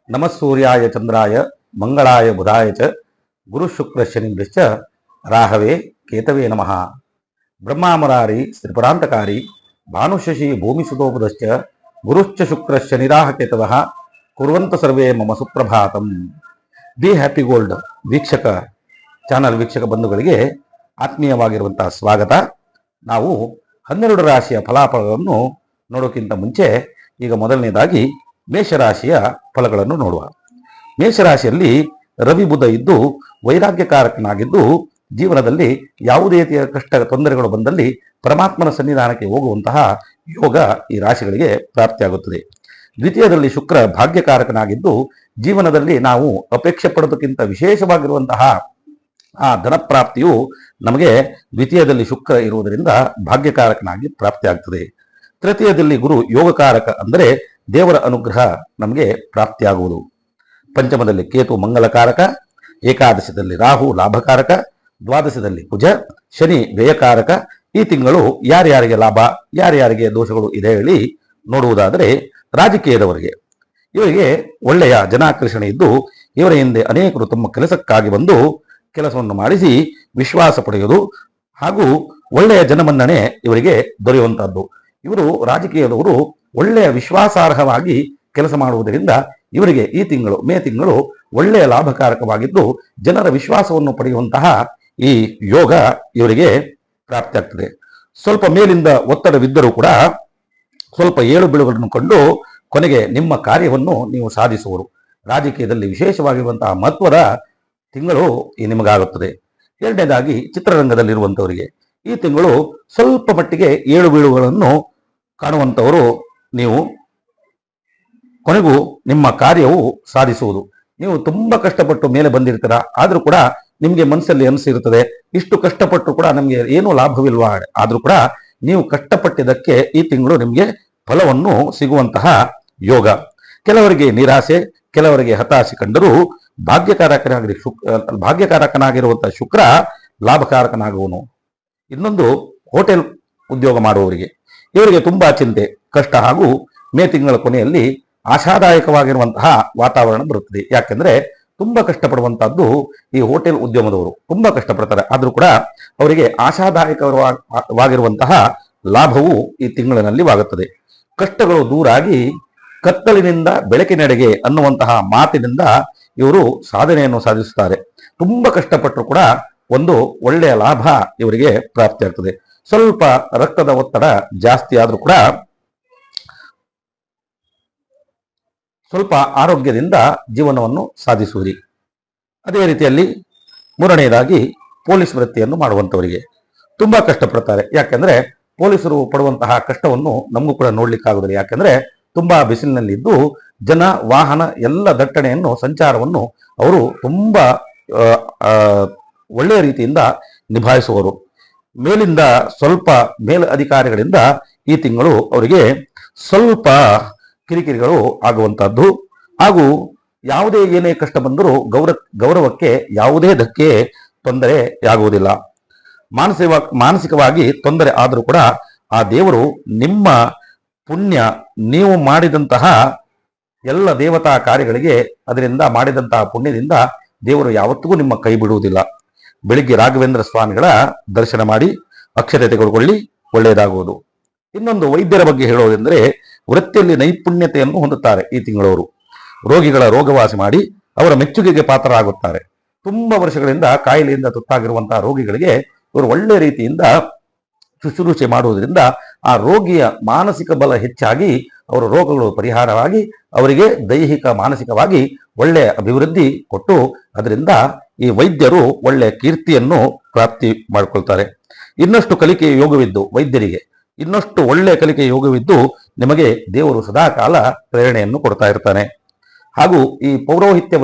ನಮಃ ಸೂರ್ಯಾಯ ಚಂದ್ರಾಯ ಮಂಗಳಾಯ ಬುಧಾಯ ಚ ಗುರು ಶುಕ್ರ ಶನಿಭ್ಯಶ್ಚ ರಾಹವೇ ಕೇತವೇ ನಮಃ. ಬ್ರಹ್ಮಾಮರಾರಿ ತ್ರಿಪುರಾಂತಕಾರಿ ಭಾನುಶಶಿ ಭೂಮಿಸುತೋಪುದಶ್ಚ ಗುರುಶ್ಚ ಶುಕ್ರ ಶನಿರಾಹ ಕೇತವಃ ಕುರ್ವಂತ ಸರ್ವೇ ಮಮ ಸುಪ್ರಭಾತಂ. ಬಿ ಹ್ಯಾಪಿ ಗೋಲ್ಡ್ ವೀಕ್ಷಕ ಚಾನಲ್ ವೀಕ್ಷಕ ಬಂಧುಗಳಿಗೆ ಆತ್ಮೀಯವಾಗಿರುವಂತಹ ಸ್ವಾಗತ. ನಾವು 12 ರಾಶಿಯ ಫಲಾಫಲಗಳನ್ನು ನೋಡೋಕ್ಕಿಂತ ಮುಂಚೆ ಈಗ ಮೊದಲನೇದಾಗಿ ಮೇಷರಾಶಿಯ ಫಲಗಳನ್ನು ನೋಡುವ. ಮೇಷರಾಶಿಯಲ್ಲಿ ರವಿ ಬುಧ ಇದ್ದು ವೈರಾಗ್ಯಕಾರಕನಾಗಿದ್ದು ಜೀವನದಲ್ಲಿ ಯಾವುದೇ ರೀತಿಯ ಕಷ್ಟ ತೊಂದರೆಗಳು ಬಂದಲ್ಲಿ ಪರಮಾತ್ಮನ ಸನ್ನಿಧಾನಕ್ಕೆ ಹೋಗುವಂತಹ ಯೋಗ ಈ ರಾಶಿಗಳಿಗೆ ಪ್ರಾಪ್ತಿಯಾಗುತ್ತದೆ. ದ್ವಿತೀಯದಲ್ಲಿ ಶುಕ್ರ ಭಾಗ್ಯಕಾರಕನಾಗಿದ್ದು ಜೀವನದಲ್ಲಿ ನಾವು ಅಪೇಕ್ಷೆ ಪಡೋದಕ್ಕಿಂತ ವಿಶೇಷವಾಗಿರುವಂತಹ ಆ ಧನಪ್ರಾಪ್ತಿಯು ನಮಗೆ ದ್ವಿತೀಯದಲ್ಲಿ ಶುಕ್ರ ಇರುವುದರಿಂದ ಭಾಗ್ಯಕಾರಕನಾಗಿ ಪ್ರಾಪ್ತಿಯಾಗ್ತದೆ. ತೃತೀಯದಲ್ಲಿ ಗುರು ಯೋಗಕಾರಕ ಅಂದರೆ ದೇವರ ಅನುಗ್ರಹ ನಮಗೆ ಪ್ರಾಪ್ತಿಯಾಗುವುದು. ಪಂಚಮದಲ್ಲಿ ಕೇತು ಮಂಗಲಕಾರಕ, ಏಕಾದಶದಲ್ಲಿ ರಾಹು ಲಾಭಕಾರಕ, ದ್ವಾದಶದಲ್ಲಿ ಕುಜ, ಶನಿ ವ್ಯಯಕಾರಕ. ಈ ತಿಂಗಳು ಯಾರ್ಯಾರಿಗೆ ಲಾಭ ಯಾರ್ಯಾರಿಗೆ ದೋಷಗಳು ಇದೆ ಹೇಳಿ ನೋಡುವುದಾದರೆ, ರಾಜಕೀಯದವರಿಗೆ ಇವರಿಗೆ ಒಳ್ಳೆಯ ಜನಾಕರ್ಷಣೆ ಇದ್ದು ಇವರ ಹಿಂದೆ ಅನೇಕರು ತಮ್ಮ ಕೆಲಸಕ್ಕಾಗಿ ಬಂದು ಕೆಲಸವನ್ನು ಮಾಡಿಸಿ ವಿಶ್ವಾಸ ಪಡೆಯುವುದು ಹಾಗೂ ಒಳ್ಳೆಯ ಜನಮನ್ನಣೆ ಇವರಿಗೆ ದೊರೆಯುವಂತಹದ್ದು. ಇವರು ರಾಜಕೀಯದವರು ಒಳ್ಳೆಯ ವಿಶ್ವಾಸಾರ್ಹವಾಗಿ ಕೆಲಸ ಮಾಡುವುದರಿಂದ ಇವರಿಗೆ ಈ ತಿಂಗಳು ಮೇ ತಿಂಗಳು ಒಳ್ಳೆಯ ಲಾಭಕಾರಕವಾಗಿದ್ದು ಜನರ ವಿಶ್ವಾಸವನ್ನು ಪಡೆಯುವಂತಹ ಈ ಯೋಗ ಇವರಿಗೆ ಪ್ರಾಪ್ತಿಯಾಗ್ತದೆ. ಸ್ವಲ್ಪ ಮೇಲಿಂದ ಒತ್ತಡವಿದ್ದರೂ ಕೂಡ ಸ್ವಲ್ಪ ಏಳು ಬೀಳುಗಳನ್ನು ಕಂಡು ಕೊನೆಗೆ ನಿಮ್ಮ ಕಾರ್ಯವನ್ನು ನೀವು ಸಾಧಿಸುವರು. ರಾಜಕೀಯದಲ್ಲಿ ವಿಶೇಷವಾಗಿರುವಂತಹ ಮಹತ್ವದ ತಿಂಗಳು ನಿಮಗಾಗುತ್ತದೆ. ಎರಡನೇದಾಗಿ ಚಿತ್ರರಂಗದಲ್ಲಿರುವಂಥವರಿಗೆ ಈ ತಿಂಗಳು ಸ್ವಲ್ಪ ಮಟ್ಟಿಗೆ ಏಳು ಬೀಳುಗಳನ್ನು ಕಾಣುವಂಥವರು ನೀವು. ಕೊನೆಗೂ ನಿಮ್ಮ ಕಾರ್ಯವು ಸಾಧಿಸುವುದು. ನೀವು ತುಂಬಾ ಕಷ್ಟಪಟ್ಟು ಮೇಲೆ ಬಂದಿರ್ತೀರ, ಆದ್ರೂ ಕೂಡ ನಿಮಗೆ ಮನಸ್ಸಲ್ಲಿ ಅನಿಸಿರುತ್ತದೆ ಇಷ್ಟು ಕಷ್ಟಪಟ್ಟು ಕೂಡ ನಮಗೆ ಏನೂ ಲಾಭವಿಲ್ವಾ. ಆದ್ರೂ ಕೂಡ ನೀವು ಕಷ್ಟಪಟ್ಟಿದ್ದಕ್ಕೆ ಈ ತಿಂಗಳು ನಿಮಗೆ ಫಲವನ್ನು ಸಿಗುವಂತಹ ಯೋಗ. ಕೆಲವರಿಗೆ ನಿರಾಸೆ, ಕೆಲವರಿಗೆ ಹತಾಶೆ ಕಂಡರೂ ಭಾಗ್ಯಕಾರಕನಾಗಿರುವಂತಹ ಶುಕ್ರ ಲಾಭಕಾರಕನಾಗುವನು. ಇನ್ನೊಂದು ಹೋಟೆಲ್ ಉದ್ಯೋಗ ಮಾಡುವವರಿಗೆ ಇವರಿಗೆ ತುಂಬಾ ಚಿಂತೆ ಕಷ್ಟ ಹಾಗೂ ಮೇ ತಿಂಗಳ ಕೊನೆಯಲ್ಲಿ ಆಶಾದಾಯಕವಾಗಿರುವಂತಹ ವಾತಾವರಣ ಬರುತ್ತದೆ. ಯಾಕೆಂದ್ರೆ ತುಂಬಾ ಕಷ್ಟಪಡುವಂತಹದ್ದು ಈ ಹೋಟೆಲ್ ಉದ್ಯಮದವರು ತುಂಬಾ ಕಷ್ಟಪಡ್ತಾರೆ, ಆದ್ರೂ ಕೂಡ ಅವರಿಗೆ ಆಶಾದಾಯಕವಾಗಿರುವಂತಹ ಲಾಭವು ಈ ತಿಂಗಳಿನಲ್ಲಿ ಆಗುತ್ತದೆ. ಕಷ್ಟಗಳು ದೂರಾಗಿ ಕತ್ತಲಿನಿಂದ ಬೆಳಕಿನೆಡೆಗೆ ಅನ್ನುವಂತಹ ಮಾತಿನಿಂದ ಇವರು ಸಾಧನೆಯನ್ನು ಸಾಧಿಸುತ್ತಾರೆ. ತುಂಬಾ ಕಷ್ಟಪಟ್ಟರು ಕೂಡ ಒಂದು ಒಳ್ಳೆಯ ಲಾಭ ಇವರಿಗೆ ಪ್ರಾಪ್ತಿಯಾಗ್ತದೆ. ಸ್ವಲ್ಪ ರಕ್ತದ ಒತ್ತಡ ಜಾಸ್ತಿ ಆದ್ರೂ ಕೂಡ ಸ್ವಲ್ಪ ಆರೋಗ್ಯದಿಂದ ಜೀವನವನ್ನು ಸಾಧಿಸುವಿರಿ. ಅದೇ ರೀತಿಯಲ್ಲಿ ಮೂರನೆಯದಾಗಿ ಪೊಲೀಸ್ ವೃತ್ತಿಯನ್ನು ಮಾಡುವಂಥವರಿಗೆ ತುಂಬಾ ಕಷ್ಟಪಡ್ತಾರೆ. ಯಾಕೆಂದ್ರೆ ಪೊಲೀಸರು ಪಡುವಂತಹ ಕಷ್ಟವನ್ನು ನಮಗೂ ಕೂಡ ನೋಡ್ಲಿಕ್ಕಾಗುದಿಲ್ಲ. ಯಾಕೆಂದ್ರೆ ತುಂಬಾ ಬಿಸಿಲಿನಲ್ಲಿದ್ದು ಜನ ವಾಹನ ಎಲ್ಲ ದಟ್ಟಣೆಯನ್ನು ಸಂಚಾರವನ್ನು ಅವರು ತುಂಬಾ ಒಳ್ಳೆಯ ರೀತಿಯಿಂದ ನಿಭಾಯಿಸುವರು. ಮೇಲಿಂದ ಸ್ವಲ್ಪ ಮೇಲ್ ಅಧಿಕಾರಿಗಳಿಂದ ಈ ತಿಂಗಳು ಅವರಿಗೆ ಸ್ವಲ್ಪ ಕಿರಿಕಿರಿಗಳು ಆಗುವಂತಹದ್ದು ಹಾಗೂ ಯಾವುದೇ ಏನೇ ಕಷ್ಟ ಬಂದರೂ ಗೌರವಕ್ಕೆ ಯಾವುದೇ ಧಕ್ಕೆ ತೊಂದರೆಯಾಗುವುದಿಲ್ಲ. ಮಾನಸಿಕವಾಗಿ ತೊಂದರೆ ಆದರೂ ಕೂಡ ಆ ದೇವರು ನಿಮ್ಮ ಪುಣ್ಯ ನೀವು ಮಾಡಿದಂತಹ ಎಲ್ಲ ದೇವತಾ ಕಾರ್ಯಗಳಿಗೆ ಅದರಿಂದ ಮಾಡಿದಂತಹ ಪುಣ್ಯದಿಂದ ದೇವರು ಯಾವತ್ತಿಗೂ ನಿಮ್ಮ ಕೈ ಬಿಡುವುದಿಲ್ಲ. ಬೆಳಿಗ್ಗೆ ರಾಘವೇಂದ್ರ ಸ್ವಾಮಿಗಳ ದರ್ಶನ ಮಾಡಿ ಅಕ್ಷತೆ ತೆಗೆದುಕೊಳ್ಳಿ, ಒಳ್ಳೆಯದಾಗುವುದು. ಇನ್ನೊಂದು ವೈದ್ಯರ ಬಗ್ಗೆ ಹೇಳೋದೆಂದರೆ ವೃತ್ತಿಯಲ್ಲಿ ನೈಪುಣ್ಯತೆಯನ್ನು ಹೊಂದುತ್ತಾರೆ ಈ ತಿಂಗಳವರು. ರೋಗಿಗಳ ರೋಗವಾಸಿ ಮಾಡಿ ಅವರ ಮೆಚ್ಚುಗೆಗೆ ಪಾತ್ರರಾಗುತ್ತಾರೆ. ತುಂಬಾ ವರ್ಷಗಳಿಂದ ಕಾಯಿಲೆಯಿಂದ ತುತ್ತಾಗಿರುವಂತಹ ರೋಗಿಗಳಿಗೆ ಇವರು ಒಳ್ಳೆ ರೀತಿಯಿಂದ ಶುಶ್ರೂಷೆ ಮಾಡುವುದರಿಂದ ಆ ರೋಗಿಯ ಮಾನಸಿಕ ಬಲ ಹೆಚ್ಚಾಗಿ ಅವರ ರೋಗಗಳು ಪರಿಹಾರವಾಗಿ ಅವರಿಗೆ ದೈಹಿಕ ಮಾನಸಿಕವಾಗಿ ಒಳ್ಳೆಯ ಅಭಿವೃದ್ಧಿ ಕೊಟ್ಟು ಅದರಿಂದ ಈ ವೈದ್ಯರು ಒಳ್ಳೆಯ ಕೀರ್ತಿಯನ್ನು ಪ್ರಾಪ್ತಿ ಮಾಡಿಕೊಳ್ತಾರೆ. ಇನ್ನಷ್ಟು ಕಲಿಕೆಯ ಯೋಗವಿದ್ದು ವೈದ್ಯರಿಗೆ ಇನ್ನಷ್ಟು ಒಳ್ಳೆಯ ಕಲಿಕೆಯ ಯೋಗವಿದ್ದು ನಿಮಗೆ ದೇವರು ಸದಾಕಾಲ ಪ್ರೇರಣೆಯನ್ನು ಕೊಡ್ತಾ ಇರ್ತಾನೆ. ಹಾಗೂ ಈ ಪೌರೋಹಿತ್ಯ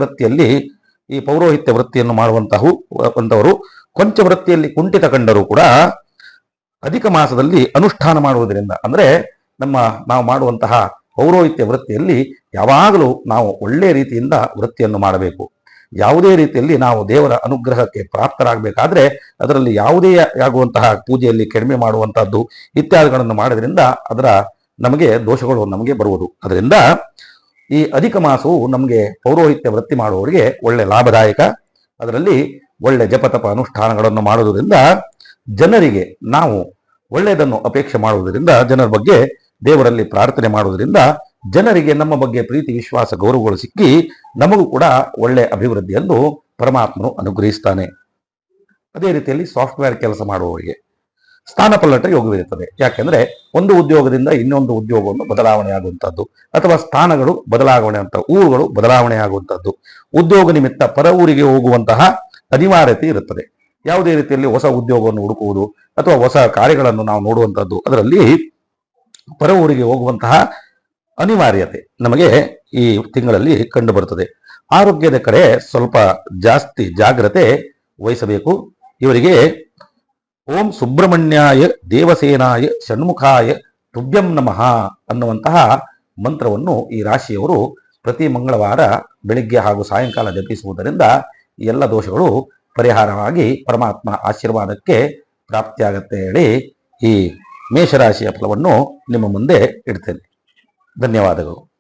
ವೃತ್ತಿಯನ್ನು ಮಾಡುವಂತವರು ಕೊಂಚ ವೃತ್ತಿಯಲ್ಲಿ ಕುಂಠಿತ ಕಂಡರೂ ಕೂಡ ಅಧಿಕ ಮಾಸದಲ್ಲಿ ಅನುಷ್ಠಾನ ಮಾಡುವುದರಿಂದ ಅಂದ್ರೆ ನಾವು ಮಾಡುವಂತಹ ಪೌರೋಹಿತ್ಯ ವೃತ್ತಿಯಲ್ಲಿ ಯಾವಾಗಲೂ ನಾವು ಒಳ್ಳೆಯ ರೀತಿಯಿಂದ ವೃತ್ತಿಯನ್ನು ಮಾಡಬೇಕು. ಯಾವುದೇ ರೀತಿಯಲ್ಲಿ ನಾವು ದೇವರ ಅನುಗ್ರಹಕ್ಕೆ ಪ್ರಾಪ್ತರಾಗಬೇಕಾದ್ರೆ ಅದರಲ್ಲಿ ಯಾವುದೇ ಆಗುವಂತಹ ಪೂಜೆಯಲ್ಲಿ ಕಡಿಮೆ ಮಾಡುವಂತಹದ್ದು ಇತ್ಯಾದಿಗಳನ್ನು ಮಾಡೋದ್ರಿಂದ ಅದರ ನಮಗೆ ದೋಷಗಳು ನಮಗೆ ಬರುವುದು. ಅದರಿಂದ ಈ ಅಧಿಕ ಮಾಸವು ನಮಗೆ ಪೌರೋಹಿತ್ಯ ವೃತ್ತಿ ಮಾಡುವವರಿಗೆ ಒಳ್ಳೆ ಲಾಭದಾಯಕ. ಅದರಲ್ಲಿ ಒಳ್ಳೆ ಜಪತಪ ಅನುಷ್ಠಾನಗಳನ್ನು ಮಾಡುವುದರಿಂದ ಜನರಿಗೆ ನಾವು ಒಳ್ಳೆಯದನ್ನು ಅಪೇಕ್ಷೆ ಮಾಡುವುದರಿಂದ, ಜನರ ಬಗ್ಗೆ ದೇವರಲ್ಲಿ ಪ್ರಾರ್ಥನೆ ಮಾಡುವುದರಿಂದ ಜನರಿಗೆ ನಮ್ಮ ಬಗ್ಗೆ ಪ್ರೀತಿ ವಿಶ್ವಾಸ ಗೌರವಗಳು ಸಿಕ್ಕಿ ನಮಗೂ ಕೂಡ ಒಳ್ಳೆ ಅಭಿವೃದ್ಧಿಯನ್ನು ಪರಮಾತ್ಮನು ಅನುಗ್ರಹಿಸ್ತಾನೆ. ಅದೇ ರೀತಿಯಲ್ಲಿ ಸಾಫ್ಟ್ವೇರ್ ಕೆಲಸ ಮಾಡುವವರಿಗೆ ಸ್ಥಾನಪಲ್ಲಟ ಯೋಗವಿರುತ್ತದೆ. ಯಾಕೆಂದ್ರೆ ಒಂದು ಉದ್ಯೋಗದಿಂದ ಇನ್ನೊಂದು ಉದ್ಯೋಗವನ್ನು ಬದಲಾವಣೆ ಆಗುವಂಥದ್ದು, ಅಥವಾ ಸ್ಥಾನಗಳು ಬದಲಾವಣೆ ಅಂತ, ಊರುಗಳು ಬದಲಾವಣೆ ಆಗುವಂಥದ್ದು, ಉದ್ಯೋಗ ನಿಮಿತ್ತ ಪರ ಊರಿಗೆ ಹೋಗುವಂತಹ ಅನಿವಾರ್ಯತೆ ಇರುತ್ತದೆ. ಯಾವುದೇ ರೀತಿಯಲ್ಲಿ ಹೊಸ ಉದ್ಯೋಗವನ್ನು ಹುಡುಕುವುದು ಅಥವಾ ಹೊಸ ಕಾರ್ಯಗಳನ್ನು ನಾವು ನೋಡುವಂಥದ್ದು, ಅದರಲ್ಲಿ ಪರ ಊರಿಗೆ ಹೋಗುವಂತಹ ಅನಿವಾರ್ಯತೆ ನಮಗೆ ಈ ತಿಂಗಳಲ್ಲಿ ಕಂಡು ಬರುತ್ತದೆ. ಆರೋಗ್ಯದ ಕಡೆ ಸ್ವಲ್ಪ ಜಾಸ್ತಿ ಜಾಗ್ರತೆ ವಹಿಸಬೇಕು. ಇವರಿಗೆ ಓಂ ಸುಬ್ರಹ್ಮಣ್ಯಾಯ ದೇವಸೇನಾಯ ಷಣ್ಮುಖಾಯ ತುಭ್ಯಂ ನಮಃ ಅನ್ನುವಂತಹ ಮಂತ್ರವನ್ನು ಈ ರಾಶಿಯವರು ಪ್ರತಿ ಮಂಗಳವಾರ ಬೆಳಿಗ್ಗೆ ಹಾಗೂ ಸಾಯಂಕಾಲ ಜಪಿಸುವುದರಿಂದ ಈ ಎಲ್ಲ ದೋಷಗಳು ಪರಿಹಾರವಾಗಿ ಪರಮಾತ್ಮ ಆಶೀರ್ವಾದಕ್ಕೆ ಪ್ರಾಪ್ತಿಯಾಗತ್ತೆ ಹೇಳಿ ಈ ಮೇಷರಾಶಿಯ ಫಲವನ್ನು ನಿಮ್ಮ ಮುಂದೆ ಇಡ್ತೇನೆ. ಧನ್ಯವಾದಗಳು.